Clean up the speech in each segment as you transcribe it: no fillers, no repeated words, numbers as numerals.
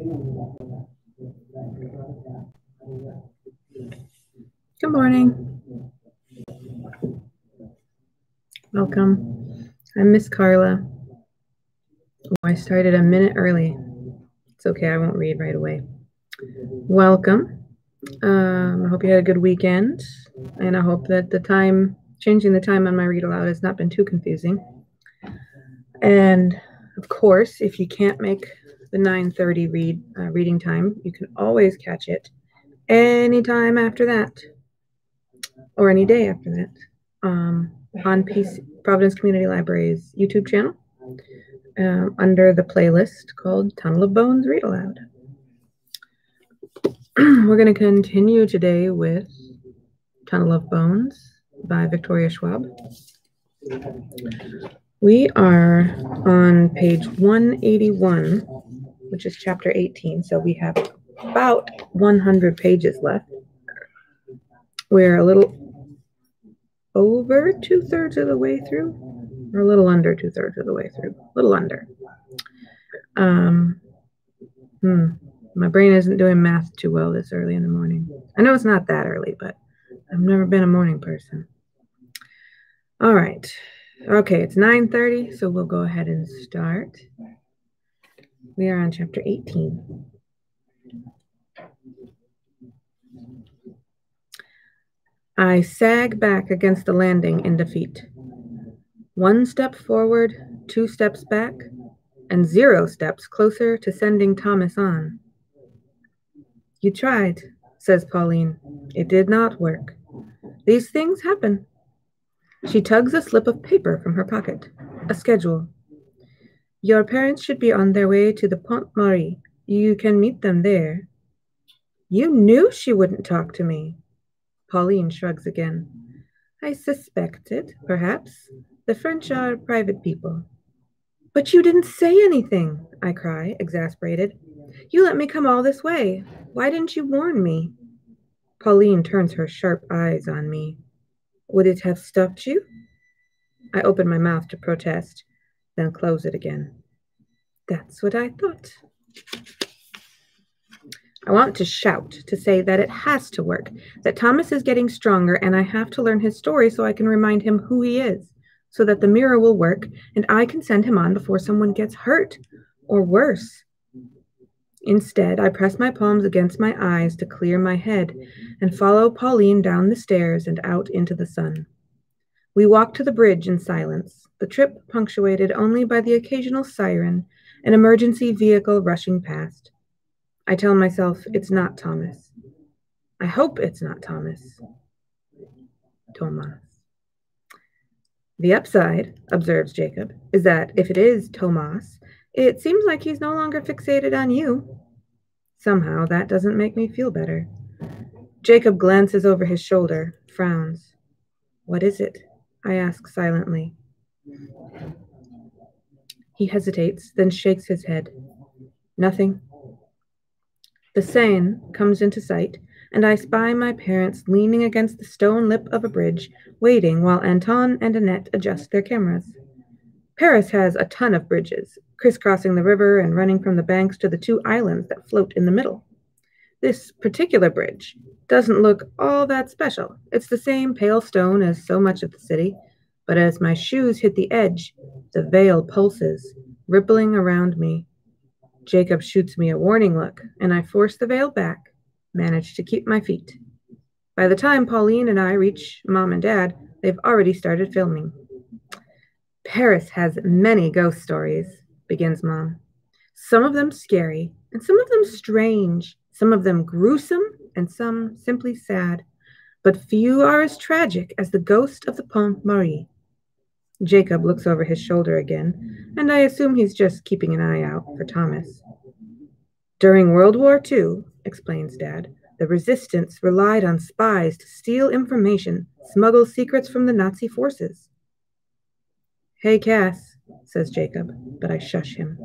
Good morning. Welcome. I'm Miss Carla. Oh, I started a minute early. It's okay, I won't read right away. Welcome. I hope you had a good weekend, and I hope that changing the time on my read aloud has not been too confusing. And of course, if you can't make the 9:30 reading time, you can always catch it anytime after that, or any day after that, on Providence Community Library's YouTube channel, under the playlist called Tunnel of Bones Read Aloud. We're going to continue today with Tunnel of Bones by Victoria Schwab. We are on page 181, which is chapter 18, so we have about 100 pages left. We're a little over 2/3 of the way through, or a little under 2/3 of the way through, a little under. My brain isn't doing math too well this early in the morning. I know it's not that early, but I've never been a morning person. All right. Okay, it's 9:30, so we'll go ahead and start. We are on chapter 18. I sag back against the landing in defeat. 1 step forward, 2 steps back, and 0 steps closer to sending Thomas on. You tried, says Pauline. It did not work. These things happen. She tugs a slip of paper from her pocket, a schedule. Your parents should be on their way to the Pont Marie. You can meet them there. You knew she wouldn't talk to me. Pauline shrugs again. I suspected, perhaps. The French are private people. But you didn't say anything, I cry, exasperated. You let me come all this way. Why didn't you warn me? Pauline turns her sharp eyes on me. Would it have stopped you? I open my mouth to protest, then close it again. That's what I thought. I want to shout, to say that it has to work, that Thomas is getting stronger and I have to learn his story so I can remind him who he is, so that the mirror will work and I can send him on before someone gets hurt, or worse. Instead, I press my palms against my eyes to clear my head and follow Pauline down the stairs and out into the sun. We walk to the bridge in silence, the trip punctuated only by the occasional siren, an emergency vehicle rushing past. I tell myself it's not Thomas. I hope it's not Thomas. Thomas. The upside, observes Jacob, is that if it is Thomas, it seems like he's no longer fixated on you. Somehow that doesn't make me feel better. Jacob glances over his shoulder, frowns. What is it? I ask silently. He hesitates, then shakes his head. Nothing. The Seine comes into sight, and I spy my parents leaning against the stone lip of a bridge, waiting while Anton and Annette adjust their cameras. Paris has a ton of bridges, crisscrossing the river and running from the banks to the 2 islands that float in the middle. This particular bridge doesn't look all that special. It's the same pale stone as so much of the city, but as my shoes hit the edge, the veil pulses, rippling around me. Jacob shoots me a warning look, and I force the veil back, manage to keep my feet. By the time Pauline and I reach Mom and Dad, they've already started filming. Paris has many ghost stories, begins Mom. Some of them scary, and some of them strange, some of them gruesome, and some simply sad. But few are as tragic as the ghost of the Pont Marie. Jacob looks over his shoulder again, and I assume he's just keeping an eye out for Thomas. During World War II, explains Dad, the resistance relied on spies to steal information, smuggle secrets from the Nazi forces. Hey, Cass, says Jacob, but I shush him.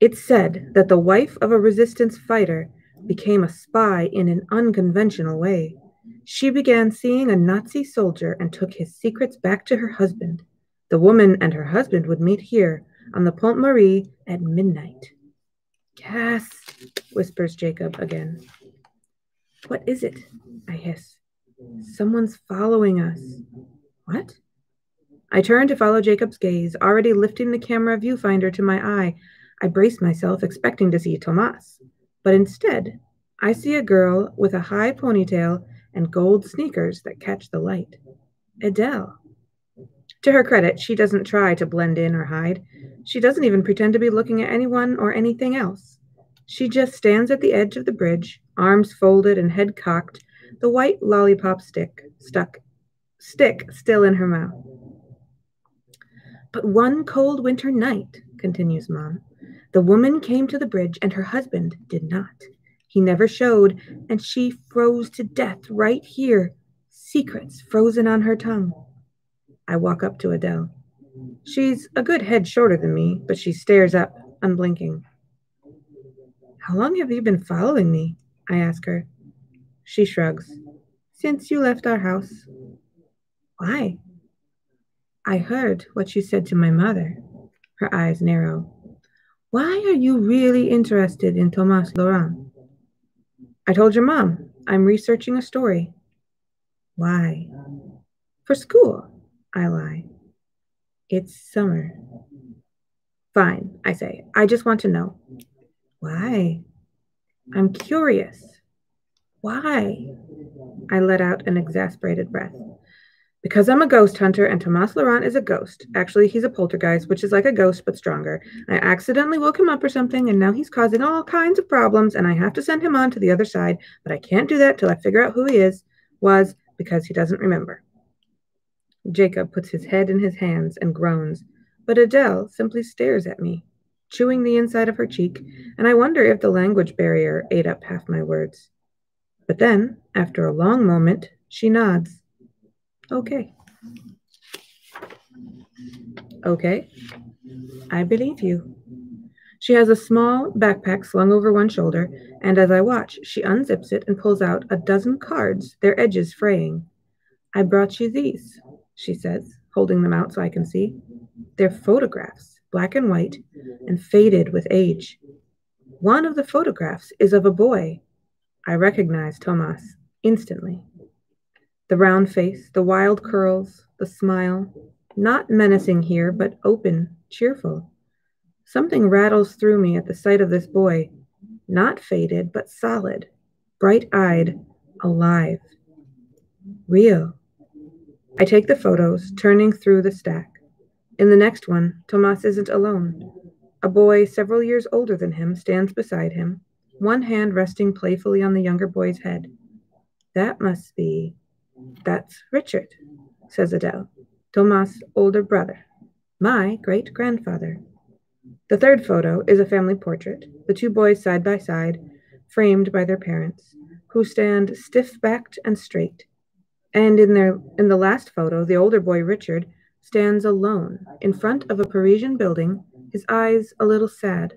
It's said that the wife of a resistance fighter became a spy in an unconventional way. She began seeing a Nazi soldier and took his secrets back to her husband. The woman and her husband would meet here on the Pont Marie at midnight. Cass, whispers Jacob again. What is it? I hiss. Someone's following us. What? I turn to follow Jacob's gaze, already lifting the camera viewfinder to my eye. I brace myself, expecting to see Tomas. But instead, I see a girl with a high ponytail and gold sneakers that catch the light. Adele. To her credit, she doesn't try to blend in or hide. She doesn't even pretend to be looking at anyone or anything else. She just stands at the edge of the bridge, arms folded and head cocked, the white lollipop stick still in her mouth. But one cold winter night, continues Mom, the woman came to the bridge and her husband did not. He never showed, and she froze to death right here, secrets frozen on her tongue. I walk up to Adele. She's a good head shorter than me, but she stares up, unblinking. How long have you been following me? I ask her. She shrugs. Since you left our house. Why? I heard what you said to my mother. Her eyes narrow. Why are you really interested in Tomas Laurent? I told your mom. I'm researching a story. Why? For school, I lie. It's summer. Fine, I say. I just want to know. Why? I'm curious. Why? I let out an exasperated breath. Because I'm a ghost hunter and Tomas Laurent is a ghost. Actually, he's a poltergeist, which is like a ghost but stronger. I accidentally woke him up or something, and now he's causing all kinds of problems, and I have to send him on to the other side, but I can't do that till I figure out who he was, because he doesn't remember. Jacob puts his head in his hands and groans, but Adele simply stares at me, chewing the inside of her cheek, and I wonder if the language barrier ate up half my words. But then, after a long moment, she nods. Okay. Okay. I believe you. She has a small backpack slung over one shoulder, and as I watch, she unzips it and pulls out a dozen cards, their edges fraying. I brought you these, she says, holding them out so I can see. They're photographs, black and white, and faded with age. One of the photographs is of a boy. I recognize Tomas instantly. The round face, the wild curls, the smile, not menacing here, but open, cheerful. Something rattles through me at the sight of this boy, not faded, but solid, bright-eyed, alive. Real. I take the photos, turning through the stack. In the next one, Tomas isn't alone. A boy several years older than him stands beside him, one hand resting playfully on the younger boy's head. That's Richard, says Adele, Tomas' older brother, my great-grandfather. The third photo is a family portrait, the two boys side by side, framed by their parents, who stand stiff-backed and straight. And in the last photo, the older boy, Richard, stands alone in front of a Parisian building, his eyes a little sad.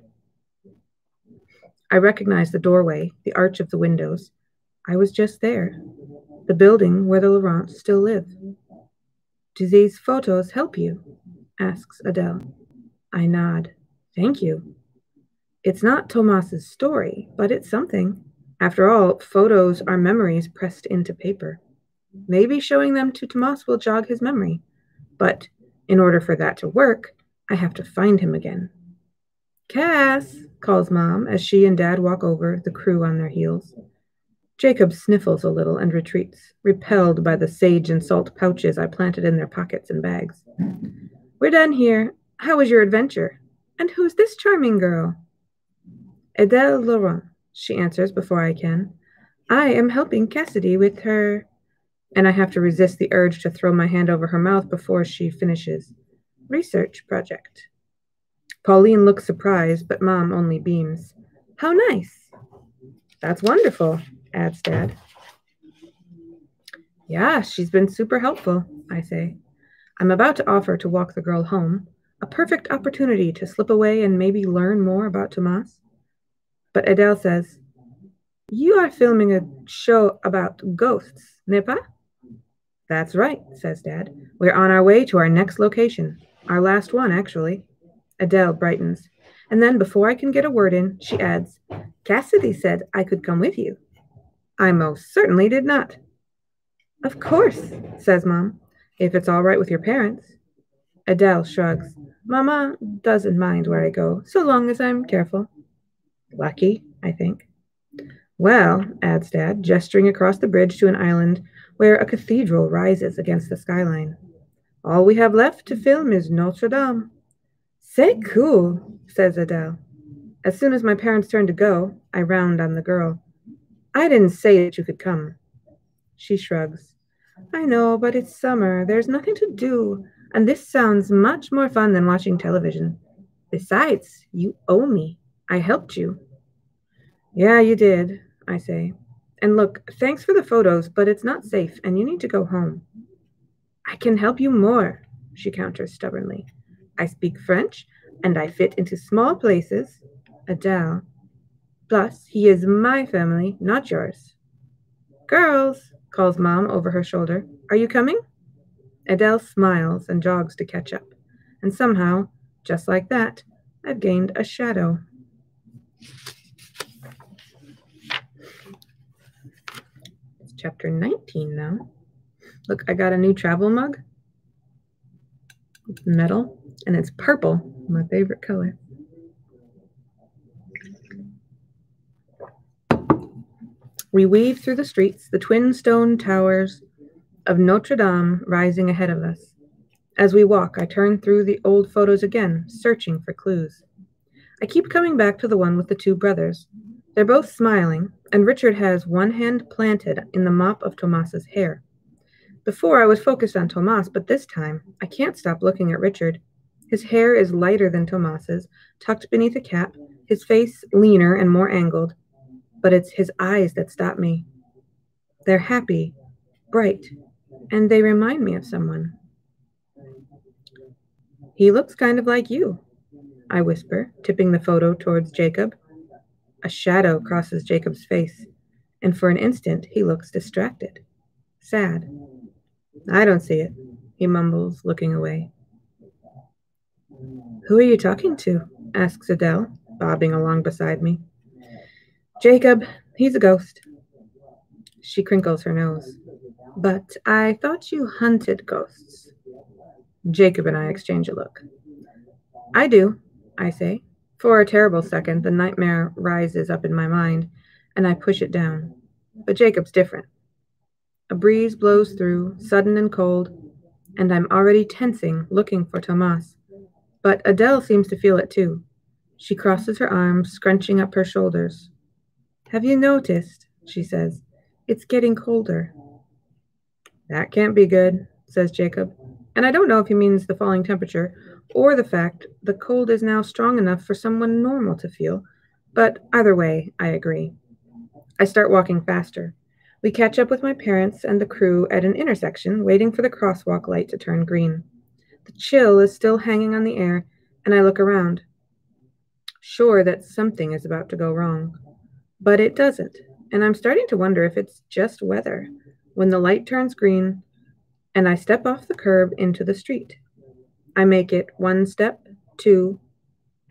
I recognize the doorway, the arch of the windows. I was just there, the building where the Laurents still live. Do these photos help you? Asks Adele. I nod. Thank you. It's not Tomas's story, but it's something. After all, photos are memories pressed into paper. Maybe showing them to Tomas will jog his memory. But in order for that to work, I have to find him again. Cass, calls Mom as she and Dad walk over, the crew on their heels. Jacob sniffles a little and retreats, repelled by the sage and salt pouches I planted in their pockets and bags. We're done here. How was your adventure? And who's this charming girl? Adele Laurent, she answers before I can. I am helping Cassidy with her... And I have to resist the urge to throw my hand over her mouth before she finishes. Research project. Pauline looks surprised, but Mom only beams. How nice. That's wonderful, adds Dad. Yeah, she's been super helpful, I say. I'm about to offer to walk the girl home, a perfect opportunity to slip away and maybe learn more about Tomas. But Adele says, You are filming a show about ghosts, n'est pas? That's right, says Dad. We're on our way to our next location. Our last one, actually. Adele brightens. And then, before I can get a word in, she adds, Cassidy said I could come with you. I most certainly did not. Of course, says Mom, if it's all right with your parents. Adele shrugs. Mama doesn't mind where I go, so long as I'm careful. Lucky, I think. Well, adds Dad, gesturing across the bridge to an island where a cathedral rises against the skyline. All we have left to film is Notre Dame. C'est cool, says Adele. As soon as my parents turn to go, I round on the girl. I didn't say that you could come. She shrugs. I know, but it's summer. There's nothing to do, and this sounds much more fun than watching television. Besides, you owe me. I helped you. Yeah, you did, I say. And look, thanks for the photos, but it's not safe, and you need to go home. I can help you more, she counters stubbornly. I speak French, and I fit into small places. Adele. Plus, he is my family, not yours. Girls, calls Mom over her shoulder. Are you coming? Adele smiles and jogs to catch up. And somehow, just like that, I've gained a shadow. It's chapter 19 now. Look, I got a new travel mug. It's metal, and it's purple, my favorite color. We weave through the streets, the twin stone towers of Notre Dame rising ahead of us. As we walk, I turn through the old photos again, searching for clues. I keep coming back to the one with the two brothers. They're both smiling, and Richard has one hand planted in the mop of Tomas's hair. Before, I was focused on Tomas, but this time, I can't stop looking at Richard. His hair is lighter than Tomas's, tucked beneath a cap, his face leaner and more angled. But it's his eyes that stop me. They're happy, bright, and they remind me of someone. He looks kind of like you, I whisper, tipping the photo towards Jacob. A shadow crosses Jacob's face, and for an instant he looks distracted, sad. I don't see it, he mumbles, looking away. Who are you talking to? Asks Adele, bobbing along beside me. Jacob, he's a ghost. She crinkles her nose. But I thought you hunted ghosts. Jacob and I exchange a look. I do, I say. For a terrible second, the nightmare rises up in my mind, and I push it down. But Jacob's different. A breeze blows through, sudden and cold, and I'm already tensing, looking for Tomas. But Adele seems to feel it too. She crosses her arms, scrunching up her shoulders. Have you noticed, she says, it's getting colder. That can't be good, says Jacob. And I don't know if he means the falling temperature or the fact the cold is now strong enough for someone normal to feel. But either way, I agree. I start walking faster. We catch up with my parents and the crew at an intersection, waiting for the crosswalk light to turn green. The chill is still hanging on the air, and I look around, sure that something is about to go wrong. But it doesn't, and I'm starting to wonder if it's just weather, when the light turns green, and I step off the curb into the street. I make it one step, two,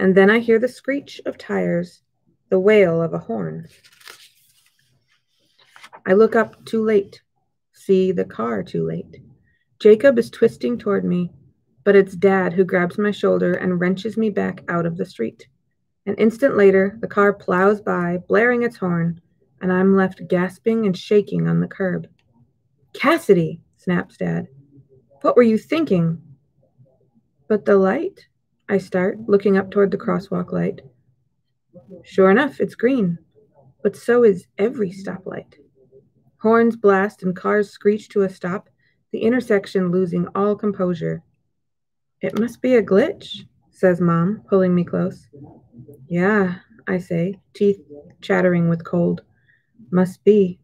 and then I hear the screech of tires, the wail of a horn. I look up too late, see the car too late. Jacob is twisting toward me, but it's Dad who grabs my shoulder and wrenches me back out of the street. An instant later, the car plows by, blaring its horn, and I'm left gasping and shaking on the curb. Cassidy, snaps Dad. What were you thinking? But the light, I start, looking up toward the crosswalk light. Sure enough, it's green, but so is every stoplight. Horns blast and cars screech to a stop, the intersection losing all composure. It must be a glitch, says Mom, pulling me close. Yeah, I say, teeth chattering with cold. Must be.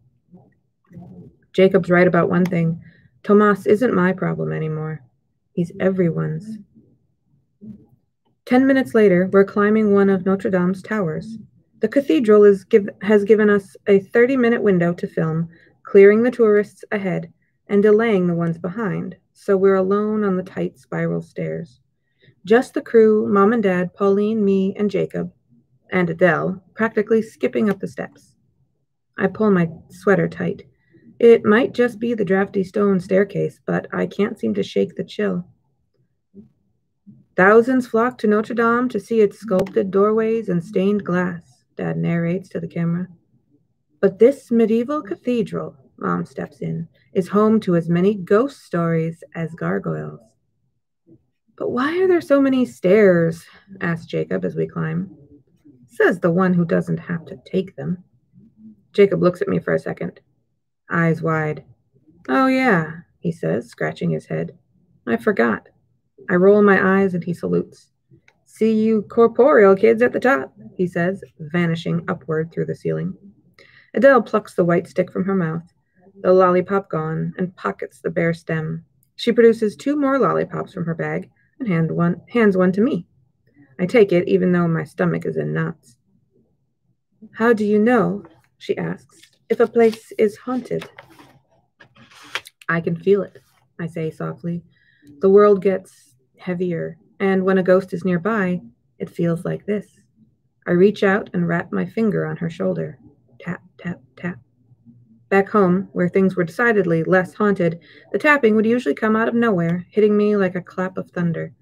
Jacob's right about one thing. Tomas isn't my problem anymore. He's everyone's. 10 minutes later, we're climbing one of Notre Dame's towers. The cathedral has given us a 30-minute window to film, clearing the tourists ahead and delaying the ones behind, so we're alone on the tight spiral stairs. Just the crew, Mom and Dad, Pauline, me, and Jacob, and Adele, practically skipping up the steps. I pull my sweater tight. It might just be the drafty stone staircase, but I can't seem to shake the chill. Thousands flock to Notre Dame to see its sculpted doorways and stained glass, Dad narrates to the camera. But this medieval cathedral, Mom steps in, is home to as many ghost stories as gargoyles. But why are there so many stairs? Asks Jacob as we climb. Says the one who doesn't have to take them. Jacob looks at me for a second, eyes wide. Oh yeah, he says, scratching his head. I forgot. I roll my eyes and he salutes. See you corporeal kids at the top, he says, vanishing upward through the ceiling. Adele plucks the white stick from her mouth, the lollipop gone, and pockets the bare stem. She produces 2 more lollipops from her bag and hands one to me. I take it even though my stomach is in knots. How do you know, she asks, if a place is haunted? I can feel it, I say softly. The world gets heavier, and when a ghost is nearby, it feels like this. I reach out and wrap my finger on her shoulder. Tap, tap, tap. Back home, where things were decidedly less haunted, the tapping would usually come out of nowhere, hitting me like a clap of thunder.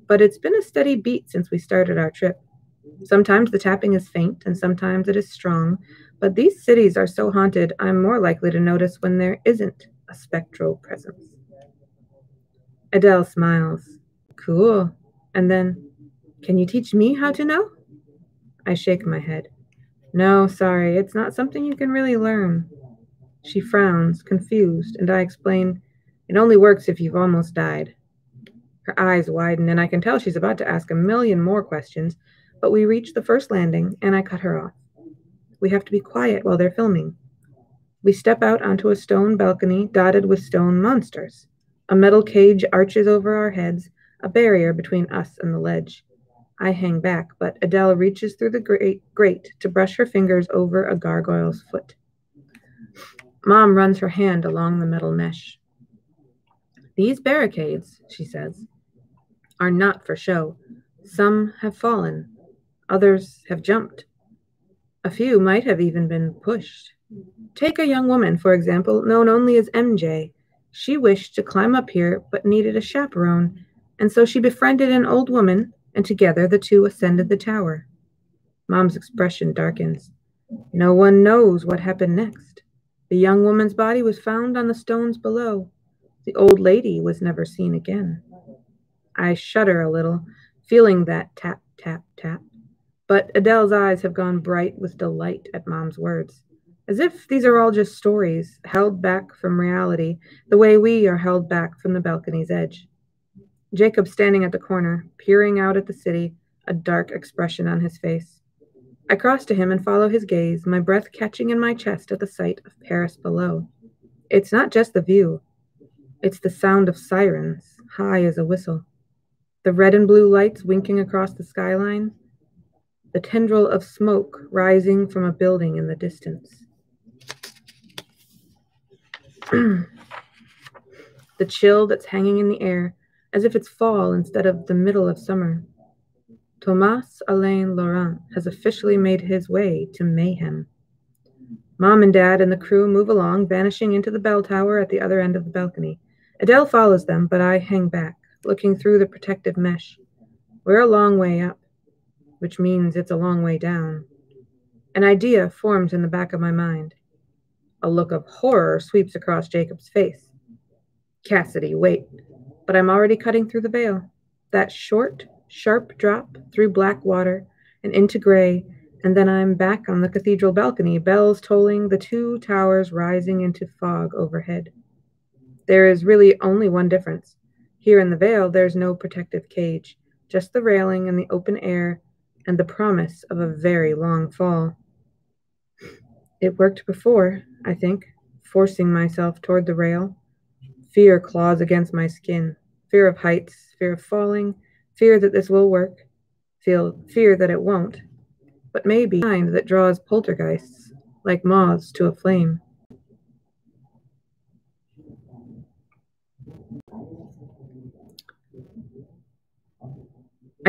But it's been a steady beat since we started our trip. Sometimes the tapping is faint, and sometimes it is strong, but these cities are so haunted, I'm more likely to notice when there isn't a spectral presence. Adele smiles. Cool. And then, can you teach me how to know? I shake my head. No, sorry, it's not something you can really learn. She frowns, confused, and I explain, it only works if you've almost died. Her eyes widen, and I can tell she's about to ask a million more questions, but we reach the first landing, and I cut her off. We have to be quiet while they're filming. We step out onto a stone balcony dotted with stone monsters. A metal cage arches over our heads, a barrier between us and the ledge. I hang back, but Adele reaches through the grate to brush her fingers over a gargoyle's foot. Mom runs her hand along the metal mesh. These barricades, she says, are not for show. Some have fallen. Others have jumped. A few might have even been pushed. Take a young woman, for example, known only as MJ. She wished to climb up here, but needed a chaperone, and so she befriended an old woman, and together the two ascended the tower. Mom's expression darkens. No one knows what happened next. The young woman's body was found on the stones below. The old lady was never seen again. I shudder a little, feeling that tap, tap, tap. But Adele's eyes have gone bright with delight at Mom's words, as if these are all just stories held back from reality, the way we are held back from the balcony's edge. Jacob's standing at the corner, peering out at the city, a dark expression on his face. I cross to him and follow his gaze, my breath catching in my chest at the sight of Paris below. It's not just the view. It's the sound of sirens, high as a whistle. The red and blue lights winking across the skyline. The tendril of smoke rising from a building in the distance. The chill that's hanging in the air, as if it's fall instead of the middle of summer. Thomas Alain Laurent has officially made his way to mayhem. Mom and Dad and the crew move along, vanishing into the bell tower at the other end of the balcony. Adele follows them, but I hang back, looking through the protective mesh. We're a long way up, which means it's a long way down. An idea forms in the back of my mind. A look of horror sweeps across Jacob's face. Cassidy, wait. But I'm already cutting through the veil. That short, sharp drop through black water and into gray, and then I'm back on the cathedral balcony, bells tolling, the 2 towers rising into fog overhead. There is really only one difference. Here in the veil, there's no protective cage, just the railing and the open air, and the promise of a very long fall. It worked before, I think, forcing myself toward the rail. Fear claws against my skin. Fear of heights, fear of falling, fear that this will work, fear that it won't. But maybe the kind that draws poltergeists, like moths to a flame.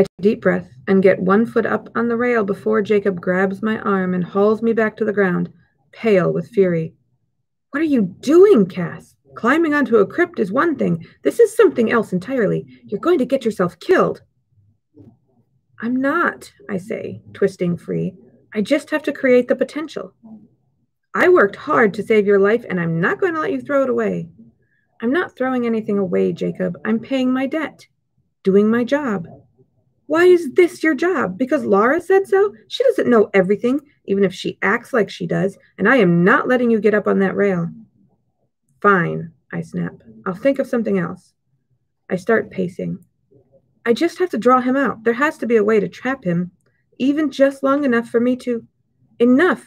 I take a deep breath and get one foot up on the rail before Jacob grabs my arm and hauls me back to the ground, pale with fury. What are you doing, Cass? Climbing onto a crypt is one thing. This is something else entirely. You're going to get yourself killed. I'm not, I say, twisting free. I just have to create the potential. I worked hard to save your life, and I'm not going to let you throw it away. I'm not throwing anything away, Jacob. I'm paying my debt. Doing my job. Why is this your job? Because Laura said so? She doesn't know everything, even if she acts like she does, and I am not letting you get up on that rail. Fine, I snap. I'll think of something else. I start pacing. I just have to draw him out. There has to be a way to trap him, even just long enough for me to... Enough,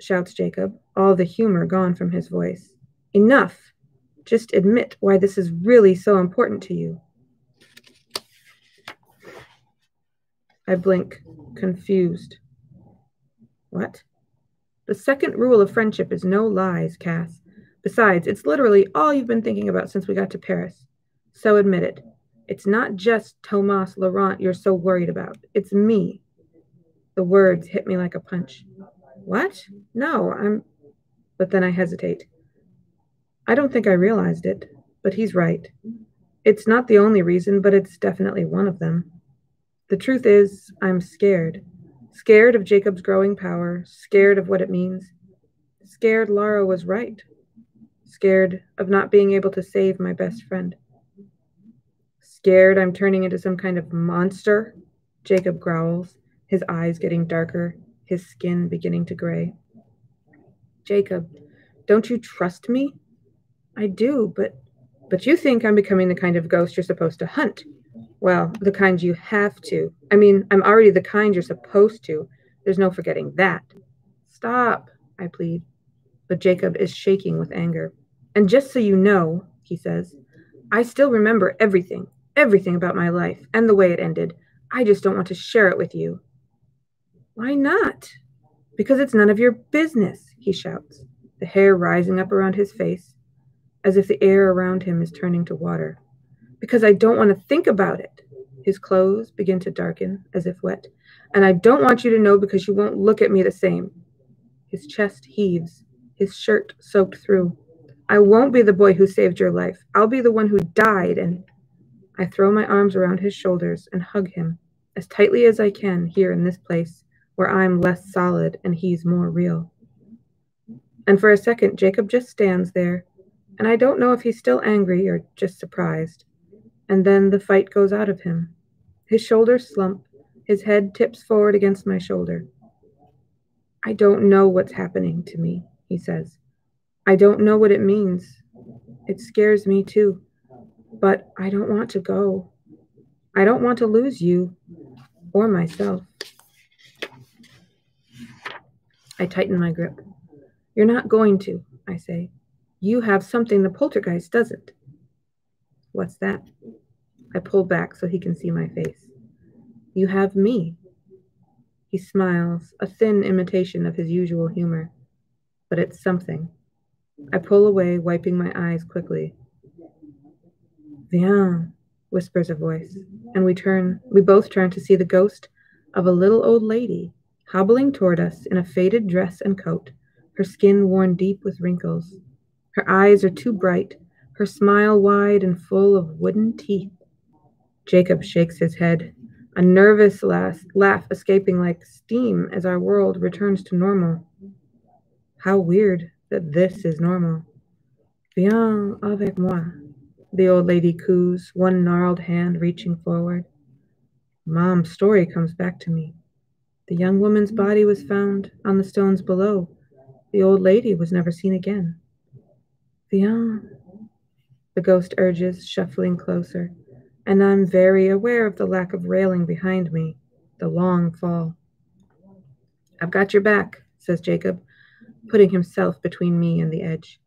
shouts Jacob, all the humor gone from his voice. Enough. Just admit why this is really so important to you. I blink, confused. What? The second rule of friendship is no lies, Cass. Besides, it's literally all you've been thinking about since we got to Paris. So admit it. It's not just Thomas Laurent you're so worried about. It's me. The words hit me like a punch. What? No, But then I hesitate. I don't think I realized it, but he's right. It's not the only reason, but it's definitely one of them. The truth is, I'm scared. Scared of Jacob's growing power, scared of what it means. Scared Lara was right. Scared of not being able to save my best friend. Scared I'm turning into some kind of monster, Jacob growls, his eyes getting darker, his skin beginning to gray. Jacob, don't you trust me? I do, but you think I'm becoming the kind of ghost you're supposed to hunt. Well, the kind you have to. I mean, I'm already the kind you're supposed to. There's no forgetting that. Stop, I plead. But Jacob is shaking with anger. And just so you know, he says, I still remember everything about my life and the way it ended. I just don't want to share it with you. Why not? Because it's none of your business, he shouts, the hair rising up around his face, as if the air around him is turning to water. Because I don't want to think about it. His clothes begin to darken, as if wet. And I don't want you to know because you won't look at me the same. His chest heaves, his shirt soaked through. I won't be the boy who saved your life. I'll be the one who died. And I throw my arms around his shoulders and hug him as tightly as I can here in this place where I'm less solid and he's more real. And for a second, Jacob just stands there, and I don't know if he's still angry or just surprised. And then the fight goes out of him. His shoulders slump, his head tips forward against my shoulder. I don't know what's happening to me, he says. I don't know what it means. It scares me too. But I don't want to go. I don't want to lose you or myself. I tighten my grip. You're not going to, I say. You have something the poltergeist doesn't. What's that? I pull back so he can see my face. You have me. He smiles, a thin imitation of his usual humor. But it's something. I pull away, wiping my eyes quickly. Viens, whispers a voice, and we both turn to see the ghost of a little old lady hobbling toward us in a faded dress and coat, her skin worn deep with wrinkles. Her eyes are too bright, her smile wide and full of wooden teeth. Jacob shakes his head, a nervous laugh escaping like steam as our world returns to normal. How weird that this is normal. Viens avec moi, the old lady coos, one gnarled hand reaching forward. Mom's story comes back to me. The young woman's body was found on the stones below. The old lady was never seen again. Viens, the ghost urges, shuffling closer, and I'm very aware of the lack of railing behind me, the long fall. I've got your back, says Jacob, putting himself between me and the edge.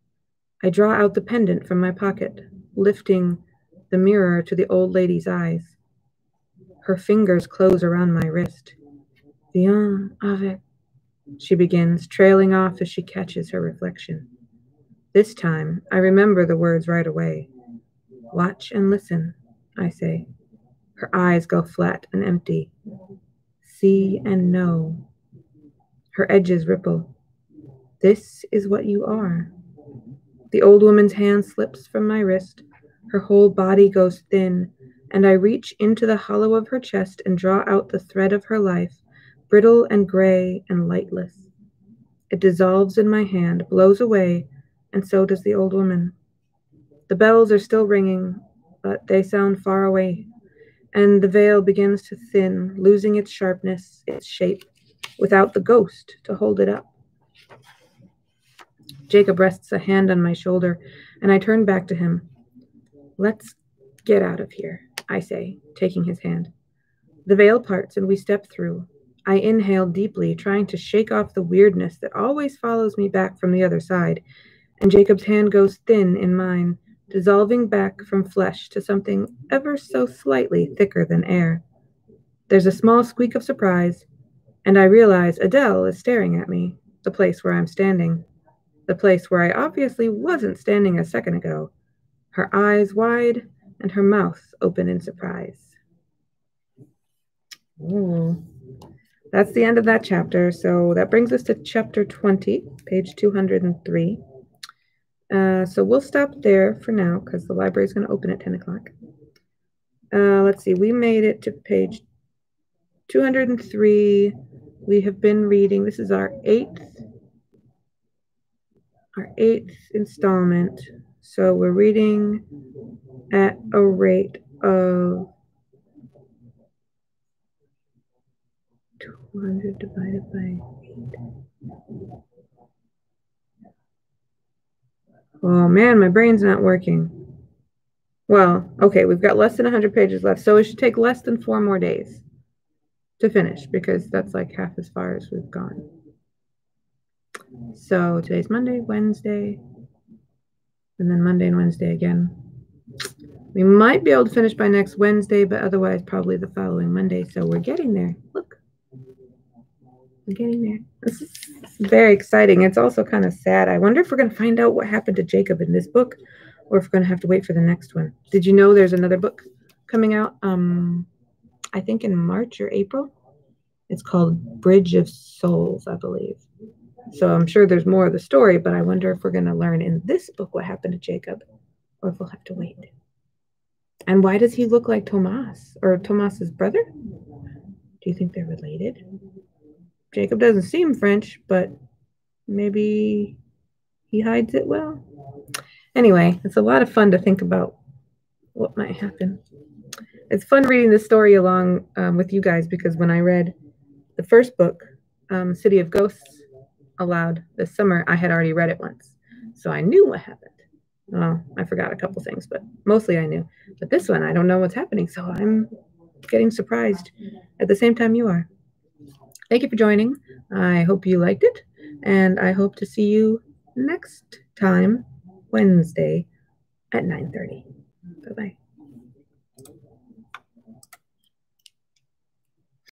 I draw out the pendant from my pocket, lifting the mirror to the old lady's eyes. Her fingers close around my wrist. Viens avec, she begins, trailing off as she catches her reflection. This time, I remember the words right away. Watch and listen, I say. Her eyes go flat and empty. See and know. Her edges ripple. This is what you are. The old woman's hand slips from my wrist. Her whole body goes thin, and I reach into the hollow of her chest and draw out the thread of her life, brittle and gray and lightless. It dissolves in my hand, blows away, and so does the old woman. The bells are still ringing, but they sound far away, and the veil begins to thin, losing its sharpness, its shape, without the ghost to hold it up. Jacob rests a hand on my shoulder, and I turn back to him. Let's get out of here, I say, taking his hand. The veil parts, and we step through. I inhale deeply, trying to shake off the weirdness that always follows me back from the other side, and Jacob's hand goes thin in mine, dissolving back from flesh to something ever so slightly thicker than air. There's a small squeak of surprise, and I realize Adele is staring at me, the place where I'm standing, the place where I obviously wasn't standing a second ago, her eyes wide and her mouth open in surprise. Ooh. That's the end of that chapter. So that brings us to chapter 20, page 203. So we'll stop there for now because the library is going to open at 10 o'clock. Let's see. We made it to page 203. We have been reading. This is our eighth installment. So we're reading at a rate of 200 divided by 8. Oh man, my brain's not working. Well, okay, we've got less than 100 pages left, so it should take less than 4 more days to finish because that's like half as far as we've gone. So today's Monday, Wednesday, and then Monday and Wednesday again. We might be able to finish by next Wednesday, but otherwise probably the following Monday. So we're getting there. Look. We're getting there. This is very exciting. It's also kind of sad. I wonder if we're going to find out what happened to Jacob in this book or if we're going to have to wait for the next one. Did you know there's another book coming out, I think in March or April? It's called Bridge of Souls, I believe. So I'm sure there's more of the story, but I wonder if we're going to learn in this book what happened to Jacob or if we'll have to wait. And why does he look like Tomas or Tomas's brother? Do you think they're related? Jacob doesn't seem French, but maybe he hides it well. Anyway, it's a lot of fun to think about what might happen. It's fun reading this story along with you guys because when I read the first book, City of Ghosts, aloud this summer, I had already read it once. So I knew what happened. Well, I forgot a couple things, but mostly I knew. But this one, I don't know what's happening, so I'm getting surprised at the same time you are. Thank you for joining. I hope you liked it, and I hope to see you next time, Wednesday at 9:30.